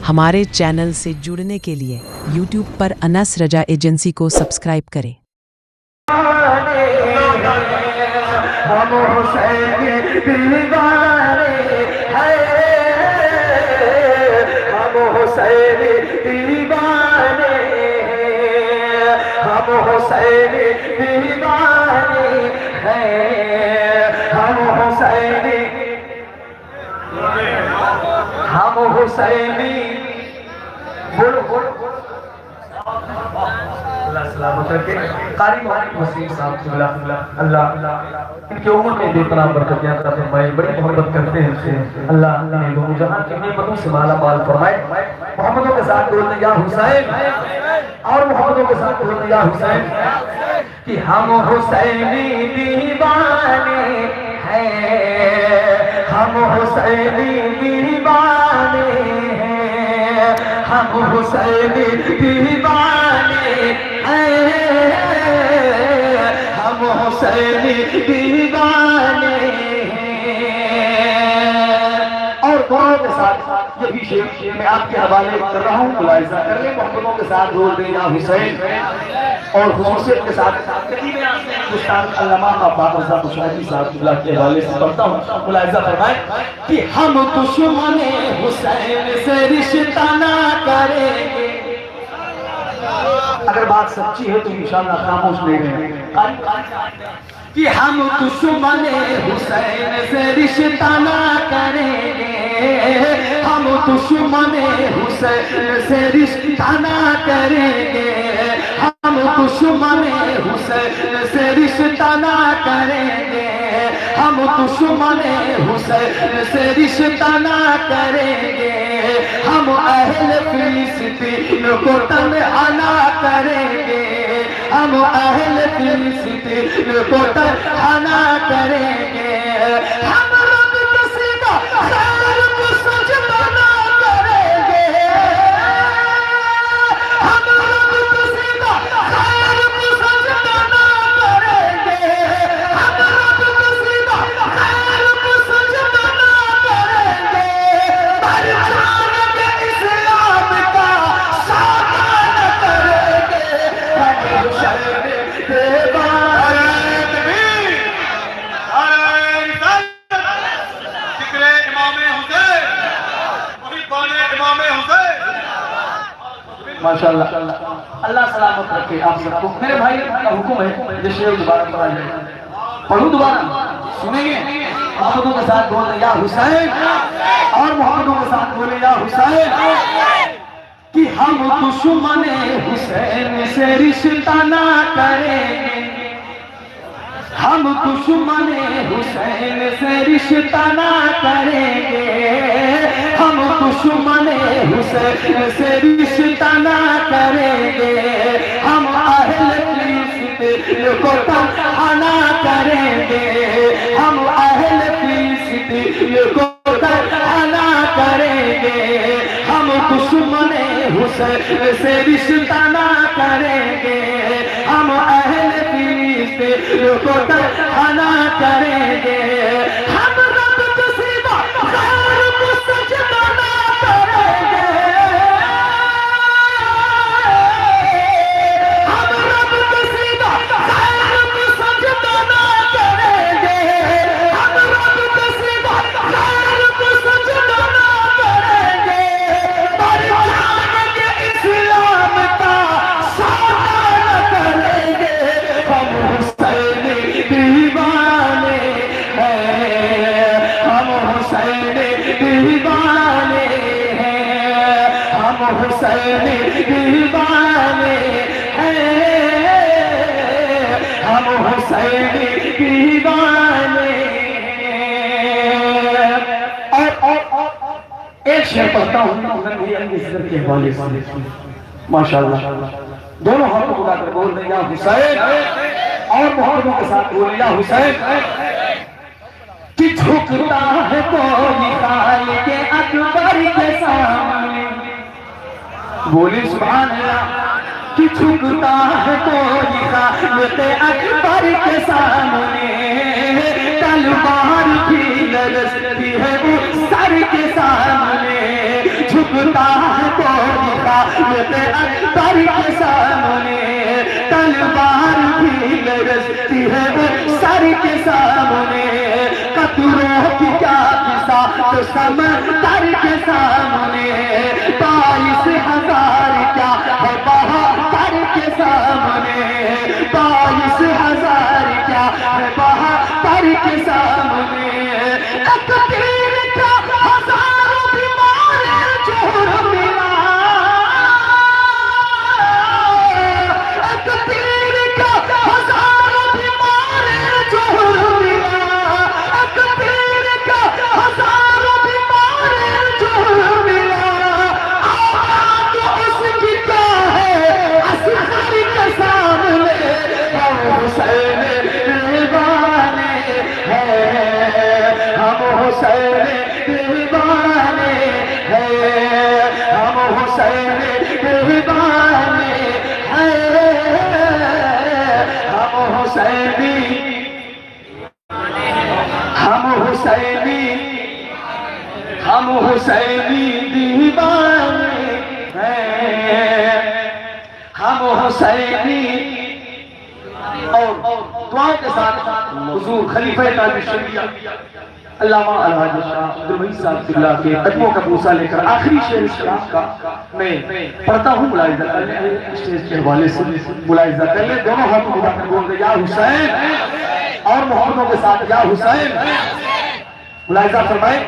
ہمارے چینل سے جڑنے کے لیے یوٹیوب پر انس رجا ایجنسی کو سبسکرائب کریں۔ ہم حسین دیوانے ہیں، ہم حسین دیوانے ہیں، ہم حسین دیوانے ہیں، ہم حسینی، ہم حسینی، بولو بولو اللہ سلامت رکھے۔ قاری محمد وسیم صاحب اللہ ان کی عمر میں بے پناہ برکت عطا فرمائے، بڑی محبت کرتے ہیں ان سے، اللہ انہیں دونوں جہاں کی نعمتوں سے مالا مال فرمائے۔ محمدوں کے ساتھ بولتے یا حسین، اور محمدوں کے ساتھ بولتے یا حسین، کہ ہم حسینی دیوانے ہیں، ہم حسینی دیوانے ہیں، ہم حسینی دیوانے ہیں، ہم حسینی دیوانے ہیں۔ اور دعاؤں کے ساتھ یہ بھی شعر میں آپ کے حوالے کر رہا ہوں، ملاحظہ کر لیں۔ محمدوں کے ساتھ بول دیں یا حسین، اور خصوصیت کے ساتھ ہندوستان علامہ عباس رضا بشاہی صاحب اللہ کے حوالے سے پڑھتا ہوں، ملاحظہ فرمائیں کہ ہم دشمن حسین سے رشتہ نہ کریں گے۔ اگر بات سچی ہے تو انشاءاللہ خاموش نہیں رہیں، کہ ہم دشمن حسین سے رشتہ نہ کریں گے، ہم دشمن حسین سے رشتہ نہ کریں گے، ہم دشمن حسین سے رشتہ نہ کریں گے، ہم دشمن حسین سے رشتہ نہ کریں گے، ہم اہل فلسطین کو تنہا نہ کریں گے، ہم اہل فلسطین کو تنہا نہ کریں گے، ہم رب کے سوا خیر کو سجدہ نہ کریں گے، ہم رب کے سوا خیر کو سجدہ نہ کریں گے، ہم رب کے سوا خیر کو سجدہ نہ کریں گے، پہچان کے اسلام کا ساتھ نہ کریں گے، ہم حسین دیوانے۔ ماشاءاللہ اللہ سلامت رکھے آپ سب کو۔ میرے بھائی کا حکم ہے یہ شعر دوبارہ پڑھائیں گے، پڑھوں دوبارہ سنیں گے؟ محمدوں کے ساتھ بولے یا حسین، اور محمدوں کے ساتھ بولے یا حسین، کہ ہم دشمن حسین سے رشتہ نہ کریں گے، ہم دشمن حسین سے رشتہ نہ کریں گے، ہم دشمن حسین سے رشتہ نہ کریں گے، ہم اہل فلسطین کو تنہا نہ کریں گے، ہم اہل فلسطین کو تنہا نہ کریں گے، ہم دشمن حسین سے رشتہ نہ کریں گے، ہم اہل فلسطین کو تنہا نہ کریں گے، ہم رب کے سوا خیر کو سجدہ نہ کریں گے، ہم رب کے سوا خیر کو سجدہ نہ کریں گے، ہم رب کے سوا خیر کو سجدہ نہ کریں گے، پہچان کے اسلام کا ساتھ نہ کریں گے، ہم حسینی دیوانے ہیں، ہم حسینی دیوانے ہیں، ہم حسینی دیوانے ہیں، ہم حسینی دیوانے ہیں۔ اور ایک شعر پڑھتا ہوں کے حوالے سے، ماشاءاللہ دونوں ہاتھوں کو اٹھا کر بول دیں یا حسین، اور محمدوں کے ساتھ بولیں یا حسین، کہ جھکتا ہے کوئی خالق اکبر کے سامنے، بولیں سبحان اللہ، کہ جھکتا ہے کوئی خالق اکبر کے سامنے، تلوار بھی لرزتی ہے وہ سر کے سامنے، جھک جھکتا ہے کوئی خالق اکبر کے سامنے تلوار بھی لرزتی ہے سر کے سامنے قطروں کی کیا بساط سمندر کے سامنے 22,000 کیا ہے بہادر کے سامنے 22,000 کیا ہے بہادر کے سامنے ایک تیر کا ہزاروں بیمار جوڑ ملا ایک تیر کا ہزاروں بیمار جوڑ ملا ایک تیر کا ہزاروں بیمار جوڑ ملا آباد اس کی کیا ہے اصغر کے سامنے ہم حسین دیوانے ہیں ہم حسین دیوانے ہیں ہم حسین دیوانے ہیں ہم حسینی ہم حسینی ہم حسینی دیوانے ہیں ہم حسینی اور دعا کے ساتھ حضور خلیفہ تاج شریعہ علامہ الحاج شاہ عبدالوہی صاحب اللہ کے قدموں کا بوسہ لے کر آخری شعر اسلام کا میں پڑھتا ہوں ملاحظہ کر لیں اسٹیج کے حوالے سے ملاحظہ کر لیں دونوں ہاتھوں اٹھا کر بول دیں یا حسین اور محبتوں کے ساتھ یا حسین ملاحظہ فرمائیں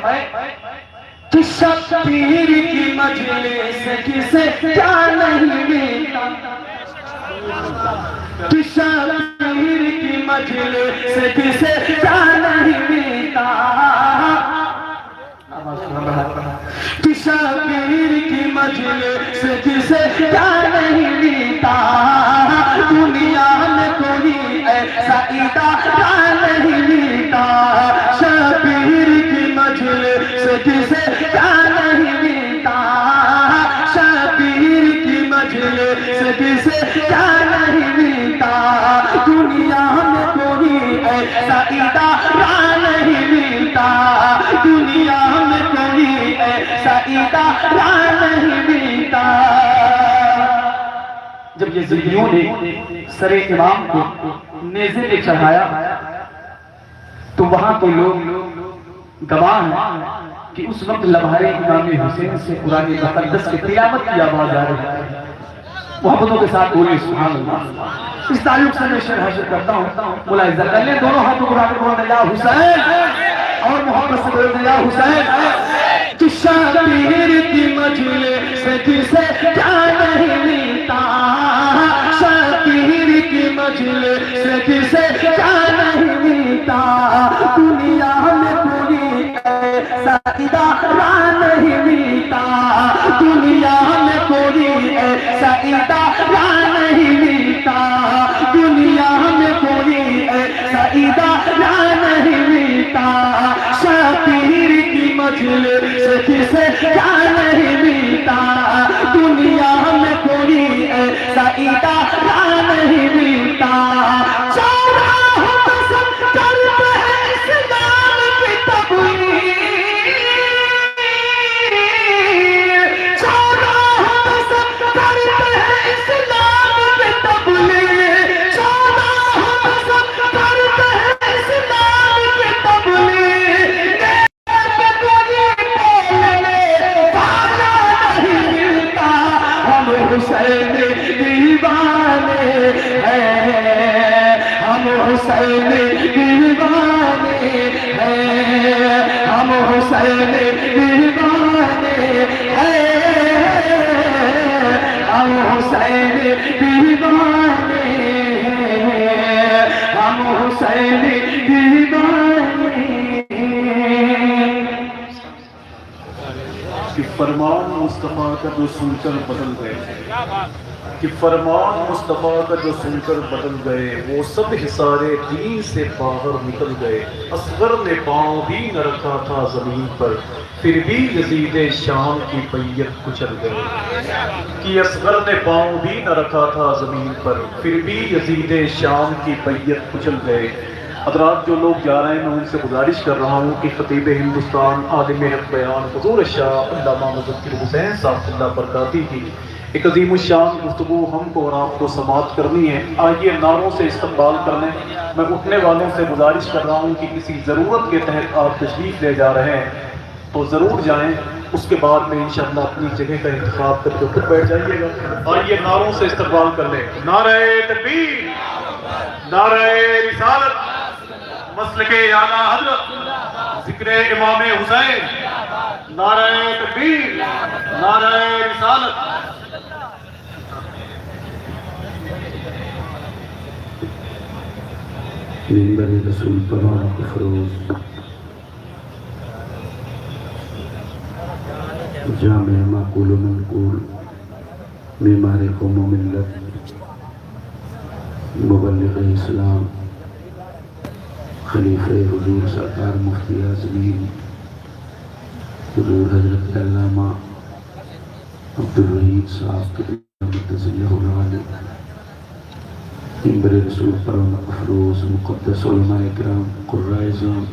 کہ شبیر کی مجلس کسے کیا نہیں ملتا کہ شبیر کی مجلس کسے کیا نہیں ملتا کہ شبیر کی مجلس کسے کیا نہیں ملتا دنیا میں کوئی ایسا ادارہ نہیں ملتا شبیر کی مجلس کسے کیا نہیں ملتا شبیر کی مجلس کسے کیا نہیں ملتا دنیا میں کوئی ایسا ادارہ نہیں ملتا دنیا میں کوئی ایسا ادارہ نہیں ملتا جب یہ زندگیوں نے سر امام کو نیزے میں چڑھایا تو وہاں تو لوگ گواہ ہیں کہ اس وقت لمحے امام حسین سے قرآن مقدس کی تلاوت کی آواز آ رہی ہے محبتوں کے ساتھ بولے سبحان اللہ اس تعلق سے میں شعر حاصل کرتا ہوں ملاحظہ کر لیں دونوں ہاتھوں کو اٹھا کر بولتے یا حسین اور محبت سے بولتے یا حسین کہ شبیر کی مجلس کسے کیا نہیں ملتا شبیر کی مجلس کسے کیا نہیں ملتا دنیا میں کوئی ایسا ادارہ نہیں ملتا دنیا میں کوئی ایسا ادارہ نہیں ملتا دنیا میں کوئی ایسا ادارہ نہیں ملتا شبیر کی مجلس کسے کیا نہیں ملتا دنیا میں کوئی ایسا ادارہ نہیں ملتا حسین دیوانے ہیں ہم حسین دیوانے ہیں ہم حسین دیوانے ہیں ہم حسین دیوانے ہیں ہم حسین دیوانے کہ فرمان مصطفیٰ کا جو سن کر بدل گئے کہ فرمان مصطفیٰ کا جو سن کر بدل گئے وہ سب حصار دین سے باہر نکل گئے اصغر نے پاؤں بھی نہ رکھا تھا زمین پر پھر بھی یزید شام کی بیعت کچل گئے کہ اصغر نے پاؤں بھی نہ رکھا تھا زمین پر پھر بھی یزید شام کی بیعت کچل گئے حضرات جو لوگ جا رہے ہیں میں ان سے گزارش کر رہا ہوں کہ خطیب ہندوستان عالم حق بیان حضور شاہ علامہ مظفر حسین صاحب اللہ برکاتی کی ایک عظیم الشان گفتگو ہم کو اور آپ کو سماعت کرنی ہے. آئیے نعروں سے استقبال کرنے. میں اٹھنے والوں سے گزارش کر رہا ہوں کہ کسی ضرورت کے تحت آپ تشریف لے جا رہے ہیں تو ضرور جائیں. اس کے بعد میں انشاءاللہ اپنی جگہ کا انتخاب کر کے خود بیٹھ جائیے گا. آئیے نعروں سے استقبال کر لیں. نعرہ تکبیر، نعرہ رسالت، مسلک اعلیٰ حضرت، ذکر امام حسین، نعرہ تکبیر، نعرہ رسالت. منبر رسول پاک فروز جامع معقول و منقول معمار قوم و ملت مبلغ اسلام خلیفہ حضور سرکار مفتی اعظمین حضور حضرت علامہ عبدالوحید صاحب کے متضیہ العالی منبر رسول پاک افروز مقدس علماء اکرام قراء اعظام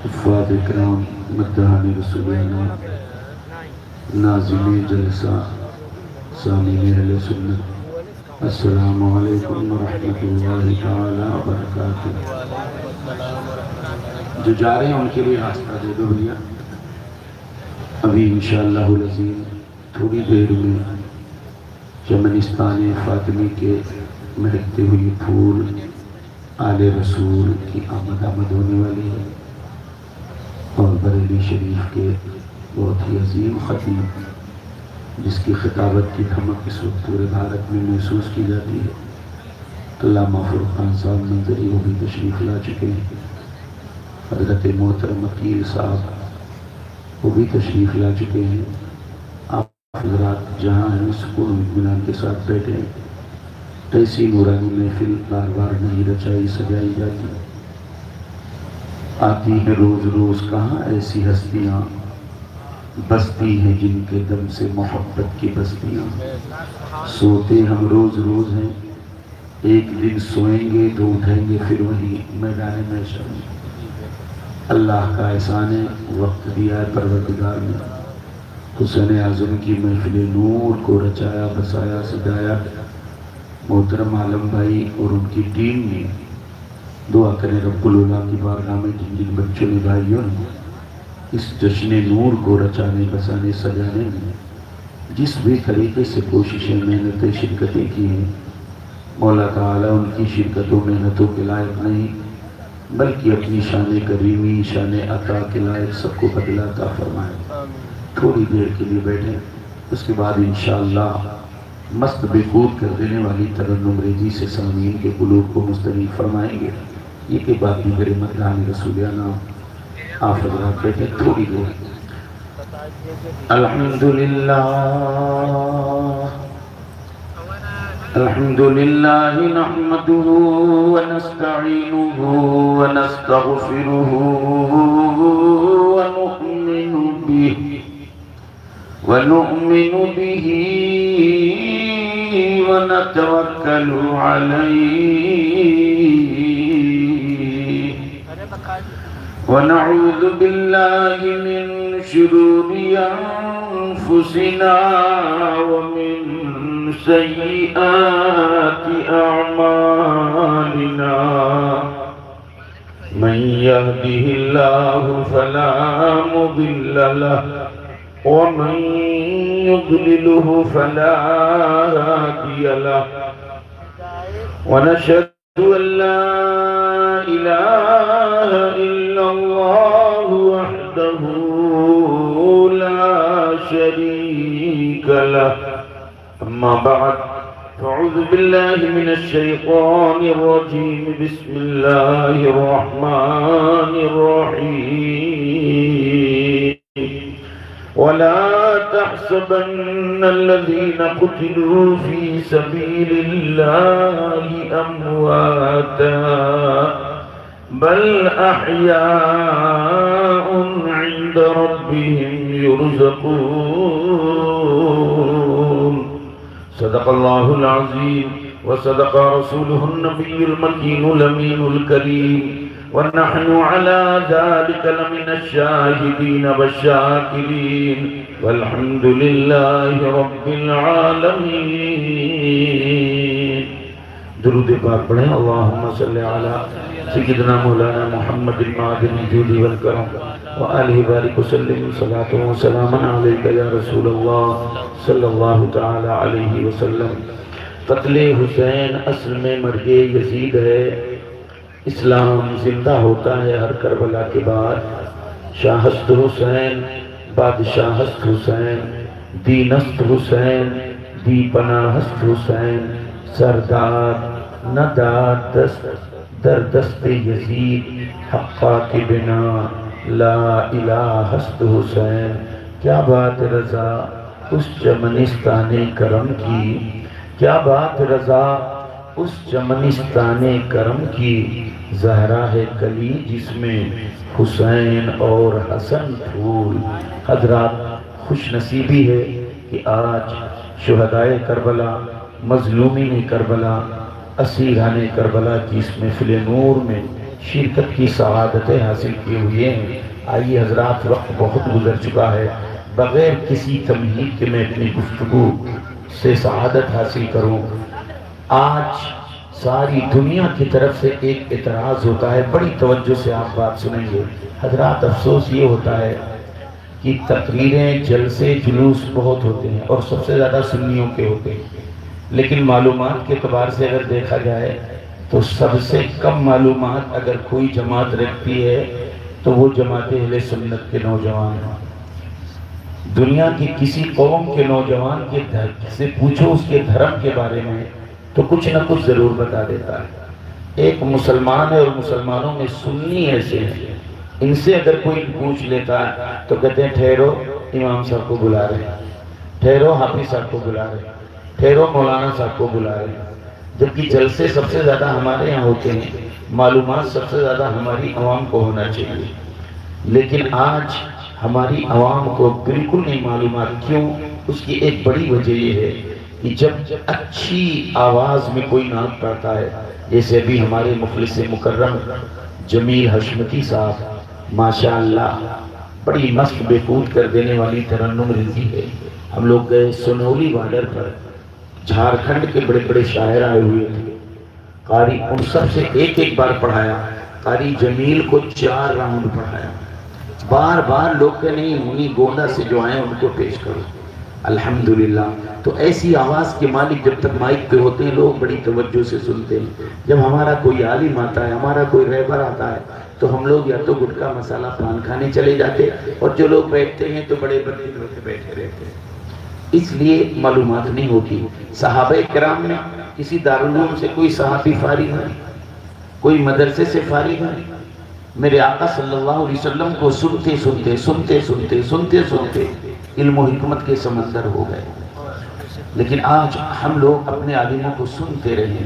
حفاظ اکرام مداحان رسول اللہ ناظم جلسہ سامعین اہل سنت السلام علیکم ورحمۃ اللہ تعالی وبرکاتہ. جو جا رہے ہیں ان کے لیے راستہ دے دو بھیا. ابھی انشاءاللہ العظیم تھوڑی دیر میں چمنستان فاطمی کے مہکتے ہوئی پھول آل رسول کی آمد ہونے والی ہے اور بریلی شریف کے بہت ہی عظیم خطیب جس کی خطابت کی دھمک اس وقت پورے بھارت میں محسوس کی جاتی ہے علامہ فرقان صاحب منظری وہ بھی تشریف لا چکے ہیں. حضرت محترم وکیل صاحب وہ بھی تشریف لا چکے ہیں. آپ حضرات جہاں ہیں سکون و اطمینان کے ساتھ بیٹھے ہیں. ایسی نورانی محفل بار بار نہیں رچائی سجائی جاتی. آتی ہیں روز روز کہاں ایسی ہستیاں بستی ہیں جن کے دم سے محبت کی بستیاں. سوتے ہم روز روز ہیں ایک دن سوئیں گے تو اٹھیں گے پھر وہی میدان محشر میں. اللہ کا احسان ہے وقت دیا ہے پروردگار نے. حسین اعظم کی محفل نور کو رچایا بسایا سجایا. محترم عالم بھائی اور ان کی ٹیم نے دعا کریں رب العلا کی بارگاہ میں جن جن بچوں نے بھائیوں نے اس جشن نور کو رچانے بسانے سجانے میں جس بھی طریقے سے کوششیں محنتیں شرکتیں کی ہیں مولا تعالیٰ ان کی شرکتوں محنتوں کے لائق نہیں بلکہ اپنی شان کریمی شان عطا کے لائق سب کو بدلہ عطا فرمائے. تھوڑی دیر کے لیے بیٹھیں اس کے بعد انشاءاللہ مست بےکود کر دینے والی ترنم ریزی سے سامعین کے قلوب کو مستریح فرمائیں گے. یہ کہ بات دیگر مداحان رسولیانہ آپ حضرات بیٹھیں تھوڑی دیر. الحمدللہ الحمدللہ نحمده ونستعینه ونستغفره ونؤمن به ونتوكل عليه ونعوذ بالله من شرور أنفسنا ومن سيئات أعمالنا من يهده الله فلا مضل له ومن يضلله فلا هادي له ونشهد أن لا إله إلا الله وحده لا شريك له. أما بعد فأعوذ بالله من الشيطان الرجيم بسم الله الرحمن الرحيم. ولا تحسبن الذين قتلوا في سبيل الله أمواتا بل أحياء عند ربهم يرزقون. صدق الله العظيم وصدق رسوله النبي المكين الأمين الكريم ونحن على ذلك لمن الشاهدين والشاكرين والحمد لله رب العالمين. درود پاک پڑھیں. اللہم صلی علی سیدنا مولانا محمد المعدن الجود والکرم وآلہ بارک وسلم صلاة و سلاما علیکہ یا رسول اللہ صلی اللہ تعالی علیہ وسلم. قتل حسین اصل میں مرگ یزید ہے. اسلام زندہ ہوتا ہے ہر کربلا کے بعد. شاہست حسین، بادشاہست حسین، دینست حسین، دی پناہست حسین، سردار نداد دست در دست یزید حقا کی بنا لا الہ است حسین. کیا بات رضا اس چمنستان کرم کی، کیا بات رضا اس چمنستان کرم کی. زہرا ہے کلی جس میں حسین اور حسن پھول. حضرات خوش نصیبی ہے کہ آج شہدائے کربلا، مظلومین کربلا، اسیران کربلا کی اس محفل نور میں شرکت کی سعادتیں حاصل کیے ہوئے ہیں. آئیے حضرات، وقت بہت گزر چکا ہے. بغیر کسی تمہید کے میں اپنی گفتگو سے سعادت حاصل کروں. آج ساری دنیا کی طرف سے ایک اعتراض ہوتا ہے. بڑی توجہ سے آپ بات سنیں گے حضرات. افسوس یہ ہوتا ہے کہ تقریریں، جلسے، جلوس بہت ہوتے ہیں اور سب سے زیادہ سنیوں کے ہوتے ہیں، لیکن معلومات کے اعتبار سے اگر دیکھا جائے تو سب سے کم معلومات اگر کوئی جماعت رکھتی ہے تو وہ جماعت اہل سنت کے نوجوان ہیں. دنیا کی کسی قوم کے نوجوان کے سے پوچھو اس کے دھرم کے بارے میں تو کچھ نہ کچھ ضرور بتا دیتا ہے. ایک مسلمان ہے اور مسلمانوں میں سنی ایسے ہیں، ان سے اگر کوئی پوچھ لیتا ہے تو کہتے ہیں ٹھہرو امام صاحب کو بلا رہے ہیں، ٹھہرو حافظ صاحب کو بلا رہے ہیں، ٹھہرو مولانا صاحب کو بلا رہے ہیں. جبکہ جلسے سب سے زیادہ ہمارے یہاں ہوتے ہیں، معلومات سب سے زیادہ ہماری عوام کو ہونا چاہیے. لیکن آج ہماری عوام کو بالکل نہیں معلومات. کیوں؟ اس کی ایک بڑی وجہ یہ ہے کہ جب اچھی آواز میں کوئی نعت پڑھتا ہے، جیسے ابھی ہمارے مخلص مکرم جمیل حشمتی صاحب ماشاءاللہ بڑی مست بےخود کر دینے والی ترنم ریزی ہے. ہم لوگ گئے سنولی بارڈر پر، جھارکھنڈ کے بڑے بڑے شاعر آئے ہوئے تھے. قاری ان سب سے ایک ایک بار پڑھایا. قاری جمیل کو 4 راؤنڈ پڑھایا. بار بار لوگ کہ نہیں انہی گونڈا سے جو آئے ان کو پیش کرو. الحمدللہ. تو ایسی آواز کے مالک جب تک مائک پہ ہوتے ہیں لوگ بڑی توجہ سے سنتے ہیں. جب ہمارا کوئی عالم آتا ہے، ہمارا کوئی رہبر آتا ہے تو ہم لوگ یا تو گٹکا مسالہ پان کھانے چلے جاتے، اور جو لوگ بیٹھتے ہیں تو بڑے بڑے بیٹھے رہتے ہیں. اس لیے معلومات نہیں ہوتی. صحابہ کرام میں کسی دارالعلوم سے کوئی صحابی فارغ ہے، کوئی مدرسے سے فارغ ہے. میرے آقا صلی اللہ علیہ وسلم کو سنتے سنتے علم و حکمت کے سمندر ہو گئے. لیکن آج ہم لوگ اپنے عالموں کو سنتے رہیں.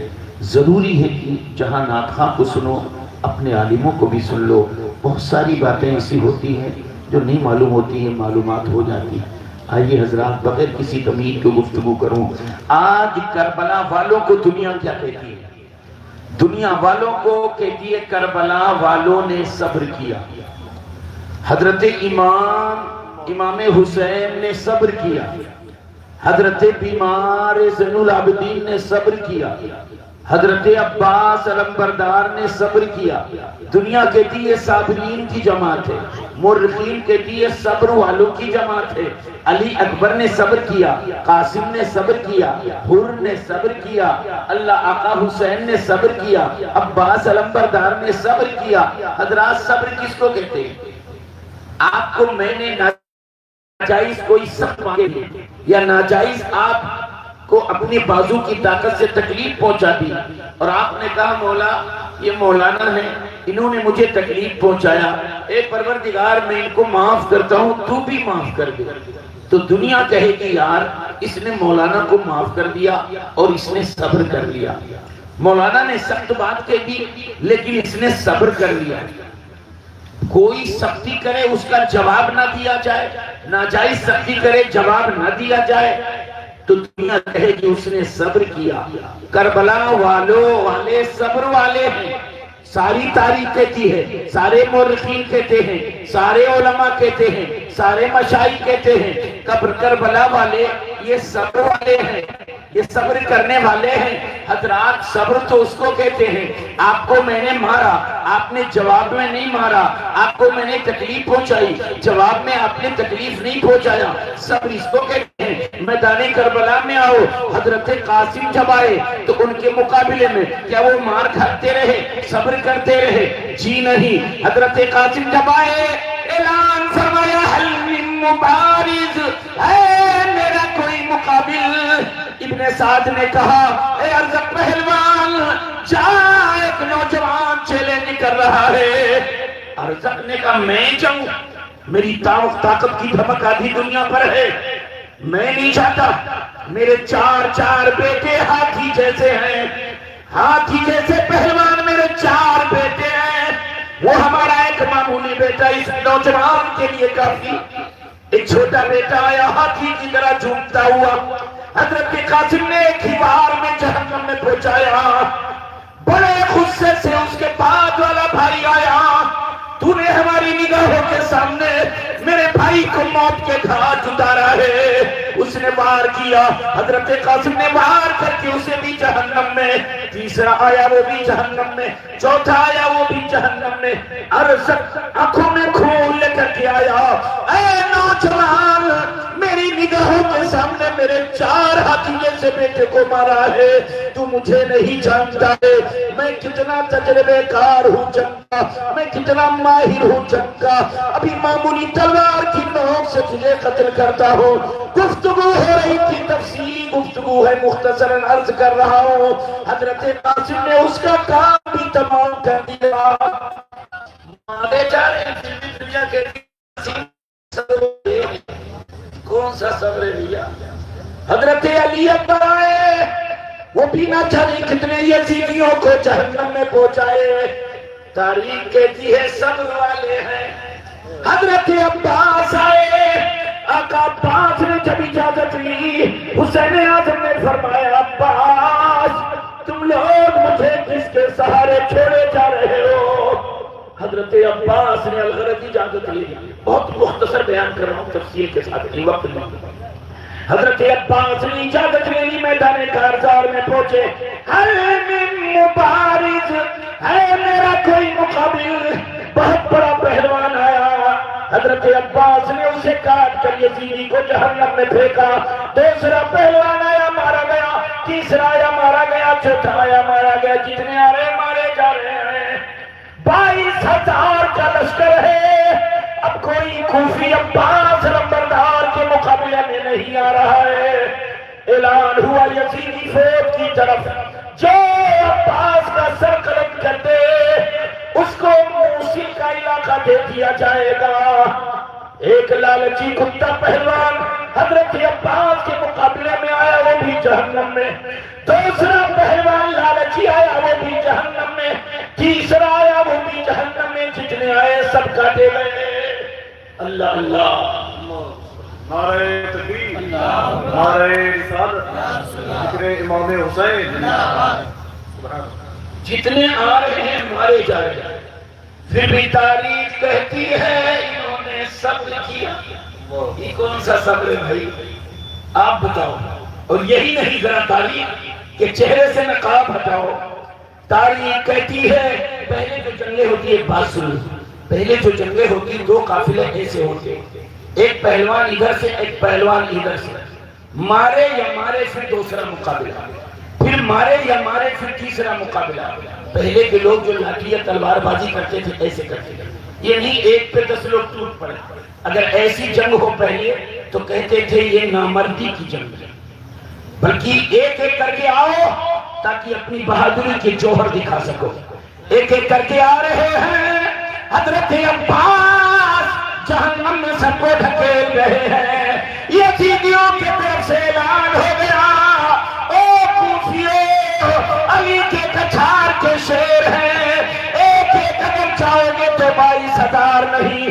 ضروری ہے کہ جہاں نعت خواں کو سنو اپنے عالموں کو بھی سن لو. بہت ساری باتیں ایسی ہوتی ہیں جو نہیں معلوم ہوتی ہیں، معلومات ہو جاتی ہیں. آئیے حضرات بغیر کسی تمہید کو گفتگو کروں. آج کربلا والوں کو دنیا کیا کہتی ہے؟ دنیا والوں کو کہتی ہے کربلا والوں نے صبر کیا. حضرت امام حسین نے صبر کیا. حضرت بیمار زین العابدین نے صبر کیا. حضرت عباس علمبردار نے صبر کیا. دنیا کہتی ہے صابرین کی جماعت ہے، مورخین کہتی ہے صبر والوں کی جماعت ہے. علی اکبر نے صبر کیا، قاسم نے صبر کیا، حر نے صبر کیا، اللہ آقا حسین نے صبر کیا، عباس علمبردار نے صبر کیا. حضرات صبر کس کو کہتے ہیں؟ آپ کو میں نے ناجائز کوئی سخت مانگے یا ناجائز آپ کو اپنی بازو کی طاقت سے تکلیف پہنچا دی اور آپ نے کہا مولا یہ مولانا ہے، انہوں نے مجھے تکلیف پہنچایا، اے پروردگار میں ان کو معاف کرتا ہوں، تو بھی معاف کر دے. تو دنیا کہے گی یار اس نے مولانا کو معاف کر دیا اور اس نے صبر کر لیا. مولانا نے سخت بات کہہ دی لیکن اس نے صبر کر لیا. کوئی سختی کرے اس کا جواب نہ دیا جائے، ناجائز سختی کرے جواب نہ دیا جائے تو دنیا کہے کہ اس نے صبر کیا. کربلا والے صبر والے ہیں. ساری تاریخ کہتی ہے، سارے مورخین کہتے ہیں، سارے علماء کہتے ہیں، سارے مشائخ کہتے ہیں، کربلا والے یہ صبر والے ہیں، یہ صبر کرنے والے ہیں. حضرات صبر تو اس کو کہتے ہیں، آپ کو میں نے مارا، آپ نے جواب میں نہیں مارا، آپ کو میں نے تکلیف پہنچائی، جواب میں آپ نے تکلیف نہیں پہنچایا، صبر اس کو کہتے ہیں. میدان کربلا میں آؤ، حضرت قاسم جب آئے تو ان کے مقابلے میں کیا وہ مار کھاتے رہے، صبر کرتے رہے؟ جی نہیں. حضرت قاسم جب آئے اعلان فرمایا حل من مبارز، ہے میرا کوئی مقابل؟ ابن سعد نے کہا اے ارزق پہلوان جا، ایک نوجوان چیلنج کر رہا ہے. ارزق نے کہا میں جاؤں؟ میری طاقت کی دھمک آدھی دنیا پر ہے، میں نہیں چاہتا. میرے چار بیٹے ہاتھی جیسے ہیں، ہاتھی جیسے پہلوان میرے 4 بیٹے ہیں، وہ ہمارا ایک معمولی بیٹا اس نوجوان کے لیے کافی. ایک چھوٹا بیٹا آیا ہاتھی کی طرح جھومتا ہوا، حضرت قاسم نے ایک ہی بار میں جہنم میں پہنچایا. بڑے غصے سے اس کے بعد والا بھائی آیا، تو نے ہماری نگاہوں کے سامنے میرے بھائی کو موت کے گھاٹ اتارا ہے. اس نے وار کیا، حضرت قاسم نے وار کر کے اسے بھی جہنم میں. تیسرا آیا وہ بھی جہنم میں، چوتھا آیا وہ بھی جہنم میں. ارزق آنکھوں میں خون لے کر کے آیا، اے نوجوان میری نگاہوں کے سامنے میرے 4 ہاتھی جیسے بیٹے کو مارا ہے، تو مجھے نہیں جانتا ہے میں کتنا تجربے کار ہوں جنگ کا، میں کتنا ماہر ہوں جنگ کا. ابھی معمولی تلوار کی نوک سے تجھے قتل کرتا ہوں. گفتگو ہو رہی تھی، تفصیلی گفتگو ہے، مختصراً عرض کر رہا ہوں. حضرت قاسم نے اس کا کام بھی تمام کر دیا. مارے جا رہے ہیں دنیا کے کون سا صبر لیا. حضرت علی اکبر آئے، وہ بھی نہ جانے کتنے یزیدیوں کو جہنم میں پہنچائے. تاریخ کہتی ہے صبر والے ہیں. حضرت عباس آئے، آقا عباس نے جب اجازت لی، حسین اعظم نے فرمایا عباس تم لوگ مجھے کس کے سہارے چھوڑے جا رہے ہو؟ حضرت عباس نے الغرض اجازت لی. بہت مختصر بیان کر رہا ہوں تفصیل کے ساتھ، نہیں وقت نہیں. حضرت عباس نے اجازت لے لی، میدان کارزار میں پہنچے. حل من مبارز، ہے میرا کوئی مقابل؟ بہت بڑا پہلوان آیا. حضرت عباس نے اسے کاٹ کر یزیدی کو جہنم میں پھینکا. دوسرا پہلوان آیا، مارا گیا. تیسرا آیا، مارا گیا. چوتھا آیا، مارا گیا. جتنے آ رہے مارے جا رہے ہیں. 22,000 کا لشکر ہے. اب کوئی کوفی عباس لمبردار کے مقابلے میں نہیں آ رہا ہے. اعلان ہوا یزیدی فوج کی طرف، جو عباس کا سر قلم کر دے اس کو موصل کا علاقہ دے دیا جائے گا. ایک لالچی کتا پہلوان حضرت عباس کے مقابلے میں آیا، وہ بھی جہنم میں. دوسرا پہلوان لالچی آیا، وہ بھی جہنم میں. تیسرا آیا، وہ بھی جہنم میں. جتنے آئے سب کاٹے گئے. اللہ اللہ، نعرہ تکبیر، نعرہ رسالت، ذکر امام حسین. جتنے آ رہے ہیں مارے جا رہے ہیں. پھر بھی تاریخ کہتی ہے انہوں نے صبر کیا. یہ کون سا صبر ہے بھائی؟ آپ بتاؤ. اور یہی نہیں ذرا تاریخ کہ چہرے سے نقاب ہٹاؤ. تاریخ کہتی ہے پہلے جو جنگیں ہوتی ہے، بات سنو، پہلے جو جنگیں ہوتی 2 قافلے ایسے ہوتے، ایک پہلوان ادھر سے ایک پہلوان ادھر سے. مارے یا مارے پھر دوسرا مقابلہ، پھر مارے یا مارے پھر تیسرا مقابلہ. پہلے کے لوگ جو لاٹھی یا تلوار بازی کرتے تھے ایسے کرتے تھے. یہ نہیں 1 پہ 10 لوگ ٹوٹ پڑے. اگر ایسی جنگ ہو پہلے تو کہتے تھے یہ نامردی کی جنگ ہے. بلکہ ایک ایک کر کے آؤ تاکہ اپنی بہادری کے جوہر دکھا سکو. ایک ایک کر کے آ رہے ہیں. حضرت عباس جہنم میں سب کو ڈھکیل رہے ہیں. یزیدیوں کی طرف سے اعلان ہو گیا، او کوفیوں، علی کے کچھار کے شیر ہیں، ایک ایک قدم جاؤ گے تو 22,000 نہیں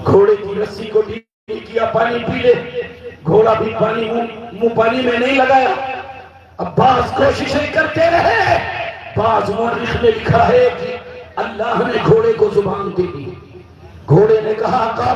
گھوڑے کی رسی کو ڈھیل کیا پانی پی لے، گھوڑا بھی پانی منہ پانی میں نہیں لگایا۔ اب بعض کوششیں کرتے رہے، بعض مورخ نے لکھا ہے کہ اللہ نے گھوڑے کو زبان دے دی، گھوڑے نے کہا